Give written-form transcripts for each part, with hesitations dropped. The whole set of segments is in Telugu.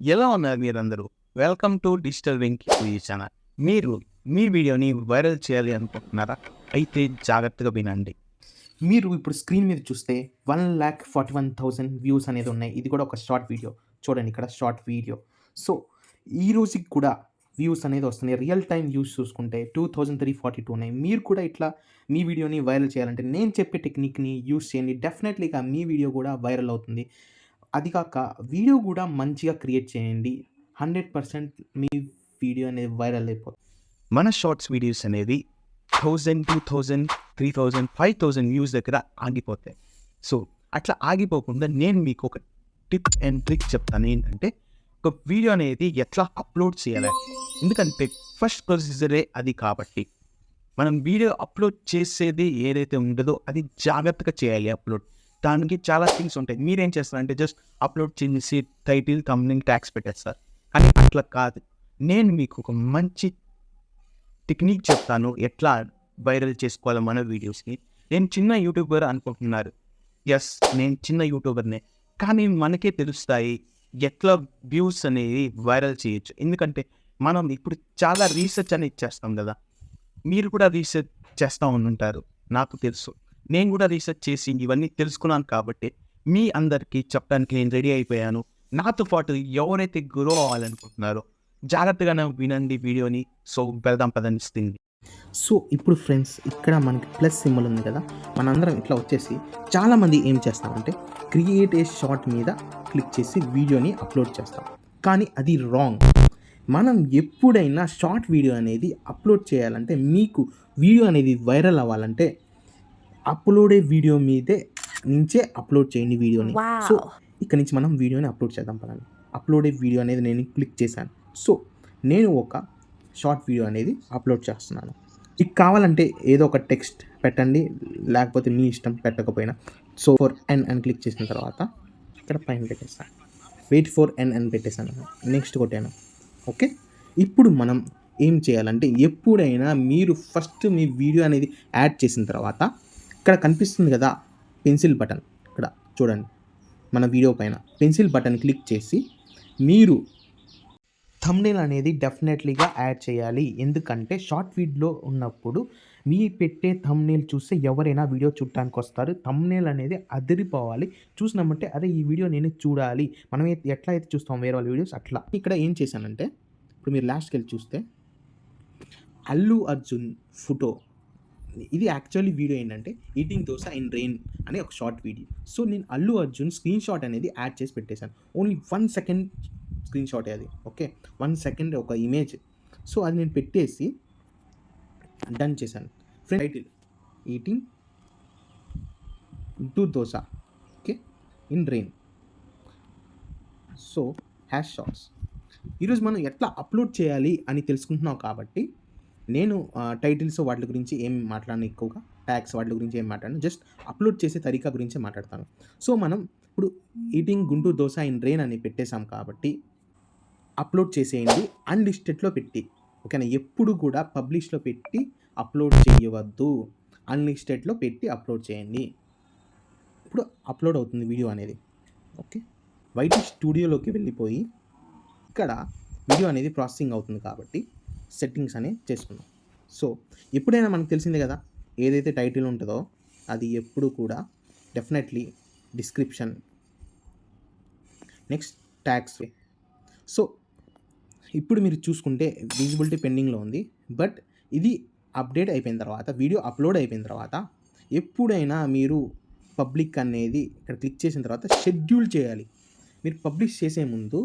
ఎలా ఉన్నారు మీరందరూ? వెల్కమ్ టు డిజిటల్ వెంకీ పుji ఛానల్. మీరు మీ వీడియోని వైరల్ చేయాలి అనుకుంటున్నారా? అయితే జాగ్రత్తగా వినండి. మీరు ఇప్పుడు స్క్రీన్ మీద చూస్తే 1,41,000 వ్యూస్ అనేది ఉన్నాయి. ఇది కూడా ఒక షార్ట్ వీడియో. చూడండి ఇక్కడ షార్ట్ వీడియో. సో, ఈ రోజుకి కూడా వ్యూస్ అనేది వస్తున్నాయి. రియల్ టైమ్ వ్యూస్ చూసుకుంటే 2,342 ఉన్నాయి. మీరు కూడా ఇట్లా మీ వీడియోని వైరల్ చేయాలంటే నేను చెప్పే టెక్నిక్‌ని యూజ్ చేయండి. డెఫినెట్‌లీగా మీ వీడియో కూడా వైరల్ అవుతుంది. అది కాక వీడియో కూడా మంచిగా క్రియేట్ చేయండి. 100% మీ వీడియో అనేది వైరల్ అయిపోతుంది. మన షార్ట్స్ వీడియోస్ అనేవి 1000, 2000, 3000, 5000 వ్యూస్ దగ్గర ఆగిపోతాయి. సో, అట్లా ఆగిపోకుండా నేను మీకు ఒక టిప్ అండ్ ట్రిక్ చెప్తాను. ఏంటంటే, ఒక వీడియో అనేది ఎట్లా అప్లోడ్ చేయాలి. ఎందుకంటే ఫస్ట్ ప్రొసీజరే అది కాబట్టి. మనం వీడియో అప్లోడ్ చేసేది ఏదైతే ఉండదో అది జాగ్రత్తగా చేయాలి అప్లోడ్. దానికి చాలా థింగ్స్ ఉంటాయి. మీరేం చేస్తారంటే జస్ట్ అప్లోడ్ చేసి టైటిల్, థంబ్నెయిల్, ట్యాగ్స్ పెట్టేస్తారు. కానీ అట్లా కాదు. నేను మీకు ఒక మంచి టెక్నిక్ చెప్తాను ఎట్లా వైరల్ చేసుకోవాలి మన వీడియోస్ని. నేను చిన్న యూట్యూబర్ అనుకుంటున్నారు. ఎస్, నేను చిన్న యూట్యూబర్నే. కానీ మనకే తెలుస్తాయి ఎట్లా వ్యూస్ అనేవి వైరల్ చేయొచ్చు. ఎందుకంటే మనం ఇప్పుడు చాలా రీసెర్చ్ అనేది చేస్తాం కదా. మీరు కూడా రీసెర్చ్ చేస్తూ ఉంటారు, నాకు తెలుసు. నేను కూడా రీసెర్చ్ చేసి ఇవన్నీ తెలుసుకున్నాను కాబట్టి మీ అందరికీ చెప్పడానికి నేను రెడీ అయిపోయాను. నాతో పాటు ఎవరైతే గ్రో అవ్వాలనుకుంటున్నారో జాగ్రత్తగానే వినండి వీడియోని. సో, వెళ్దాం పదండి. సో, ఇప్పుడు ఫ్రెండ్స్ ఇక్కడ మనకి ప్లస్ సింబల్ ఉంది కదా, మనందరం ఇట్లా వచ్చేసి చాలామంది ఏం చేస్తామంటే క్రియేట్ ఏ షార్ట్ మీద క్లిక్ చేసి వీడియోని అప్లోడ్ చేస్తాం. కానీ అది రాంగ్. మనం ఎప్పుడైనా షార్ట్ వీడియో అనేది అప్లోడ్ చేయాలంటే, మీకు వీడియో అనేది వైరల్ అవ్వాలంటే అప్లోడే వీడియో మీదే నుంచే అప్లోడ్ చేయండి వీడియోని. సో, ఇక్కడ నుంచి మనం వీడియోని అప్లోడ్ చేద్దాం పదండి. అప్లోడే వీడియో అనేది నేను క్లిక్ చేశాను. సో, నేను ఒక షార్ట్ వీడియో అనేది అప్లోడ్ చేస్తున్నాను. మీకు కావాలంటే ఏదో ఒక టెక్స్ట్ పెట్టండి, లేకపోతే మీ ఇష్టం పెట్టకపోయినా. సో, ఫర్ ఎన్ అని క్లిక్ చేసిన తర్వాత ఇక్కడ పైన పెట్టేస్తాను. వెయిట్ ఫర్ ఎన్ అని పెట్టేశాను. నెక్స్ట్ కొట్టాను. ఓకే, ఇప్పుడు మనం ఏం చేయాలంటే, ఎప్పుడైనా మీరు ఫస్ట్ మీ వీడియో అనేది యాడ్ చేసిన తర్వాత ఇక్కడ కనిపిస్తుంది కదా పెన్సిల్ బటన్, ఇక్కడ చూడండి మన వీడియో పైన పెన్సిల్ బటన్ క్లిక్ చేసి మీరు థంబ్నెయిల్ అనేది డెఫినెట్లీగా యాడ్ చేయాలి. ఎందుకంటే షార్ట్ వీడియోలో ఉన్నప్పుడు మీ పెట్టే థంబ్నెయిల్ చూస్తే ఎవరైనా వీడియో చూడటానికి వస్తారు. థంబ్నెయిల్ అనేది అదిరిపోవాలి. చూసినామంటే అరే ఈ వీడియో నేను చూడాలి, మనం ఎట్లా అయితే చూస్తాం వేరే వాళ్ళ వీడియోస్ అట్లా. ఇక్కడ ఏం చేశానంటే, ఇప్పుడు మీరు లాస్ట్కి వెళ్ళి చూస్తే అల్లు అర్జున్ ఫోటో, ఇది యాక్చువల్లీ వీడియో ఏంటంటే ఈటింగ్ దోస ఇన్ రెయిన్ అనే ఒక షార్ట్ వీడియో. సో, నేను అల్లు అర్జున్ స్క్రీన్ షాట్ అనేది యాడ్ చేసి పెట్టేశాను. ఓన్లీ 1 సెకండ్ స్క్రీన్ షాటే అది. ఓకే, 1 సెకండ్ ఒక ఇమేజ్. సో, అది నేను పెట్టేసి డన్ చేశాను. Friend title eating dosa okay in rain. So, hash shorts. ఈరోజు మనం ఎట్లా అప్లోడ్ చేయాలి అని తెలుసుకుంటున్నాం కాబట్టి నేను టైటిల్స్ వాటి గురించి ఏం మాట్లాడను, ఎక్కువగా ట్యాగ్స్ వాటి గురించి ఏం మాట్లాడను, జస్ట్ అప్లోడ్ చేసే తరీకా గురించి మాట్లాడతాను. సో, మనం ఇప్పుడు eating Guntur dosa in rain అని పెట్టేశాం కాబట్టి అప్లోడ్ చేసేయండి అన్లిస్టెడ్లో పెట్టి. ఓకేనా, ఎప్పుడు కూడా పబ్లిష్లో పెట్టి అప్లోడ్ చేయవద్దు, అన్లిస్టెడ్లో పెట్టి అప్లోడ్ చేయండి. ఇప్పుడు అప్లోడ్ అవుతుంది వీడియో అనేది. ఓకే, వైటీ స్టూడియోలోకి వెళ్ళిపోయి ఇక్కడ వీడియో అనేది ప్రాసెసింగ్ అవుతుంది కాబట్టి సెట్టింగ్స్ అనేవి చేసుకున్నాం. సో, ఎప్పుడైనా మనకు తెలిసిందే కదా, ఏదైతే టైటిల్ ఉంటుందో అది ఎప్పుడు కూడా definitely description, next tags. So, ఇప్పుడు మీరు చూసుకుంటే విజిబిలిటీ పెండింగ్లో ఉంది. బట్ ఇది అప్డేట్ అయిపోయిన తర్వాత, వీడియో అప్లోడ్ అయిపోయిన తర్వాత ఎప్పుడైనా మీరు పబ్లిక్ అనేది ఇక్కడ క్లిక్ చేసిన తర్వాత షెడ్యూల్ చేయాలి. మీరు పబ్లిష్ చేసే ముందు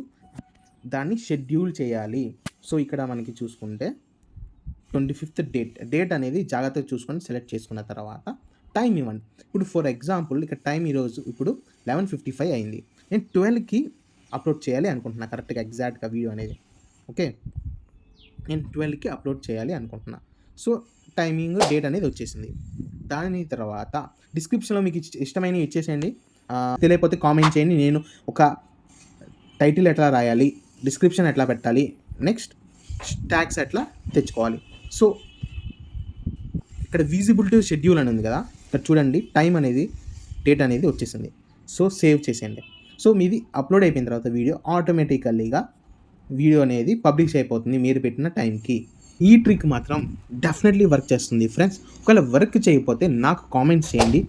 దాన్ని షెడ్యూల్ చేయాలి. సో, ఇక్కడ మనకి చూసుకుంటే 25th డేట్ అనేది జాగ్రత్తగా చూసుకొని సెలెక్ట్ చేసుకున్న తర్వాత టైం ఇవ్వండి. ఇప్పుడు ఫర్ ఎగ్జాంపుల్ ఇక్కడ టైం ఈరోజు ఇప్పుడు 11:55 అయింది. నేను 12కి అప్లోడ్ చేయాలి అనుకుంటున్నా, కరెక్ట్గా ఎగ్జాక్ట్గా వీడియో అనేది. ఓకే, నేను 12కి అప్లోడ్ చేయాలి అనుకుంటున్నా. సో, టైమింగ్ డేట్ అనేది వచ్చేసింది. దాని తర్వాత డిస్క్రిప్షన్లో మీకు ఇష్టమైనవి ఇచ్చేసేయండి. తెలియకపోతే కామెంట్ చేయండి. నేను ఒక టైటిల్ ఎట్లా రాయాలి, డిస్క్రిప్షన్ ఎట్లా పెట్టాలి, నెక్స్ట్ ట్యాగ్స్ ఎట్లా తెచ్చుకోవాలి. సో, ఇక్కడ విజిబిలిటీ షెడ్యూల్ అని ఉంది కదా, ఇక్కడ చూడండి టైం అనేది డేట్ అనేది వచ్చేసింది. సో, సేవ్ చేసేయండి. సో మీది అప్లోడ్ అయిపోయిన తర్వాత వీడియో ఆటోమేటికల్లీగా వీడియో అనేది పబ్లిష్ అయిపోతుంది మీరు పెట్టిన టైంకి. ఈ ట్రిక్ మాత్రం డెఫినెట్లీ వర్క్ చేస్తుంది ఫ్రెండ్స్. ఒకవేళ వర్క్ చేయకపోతే నాకు కామెంట్స్ చేయండి,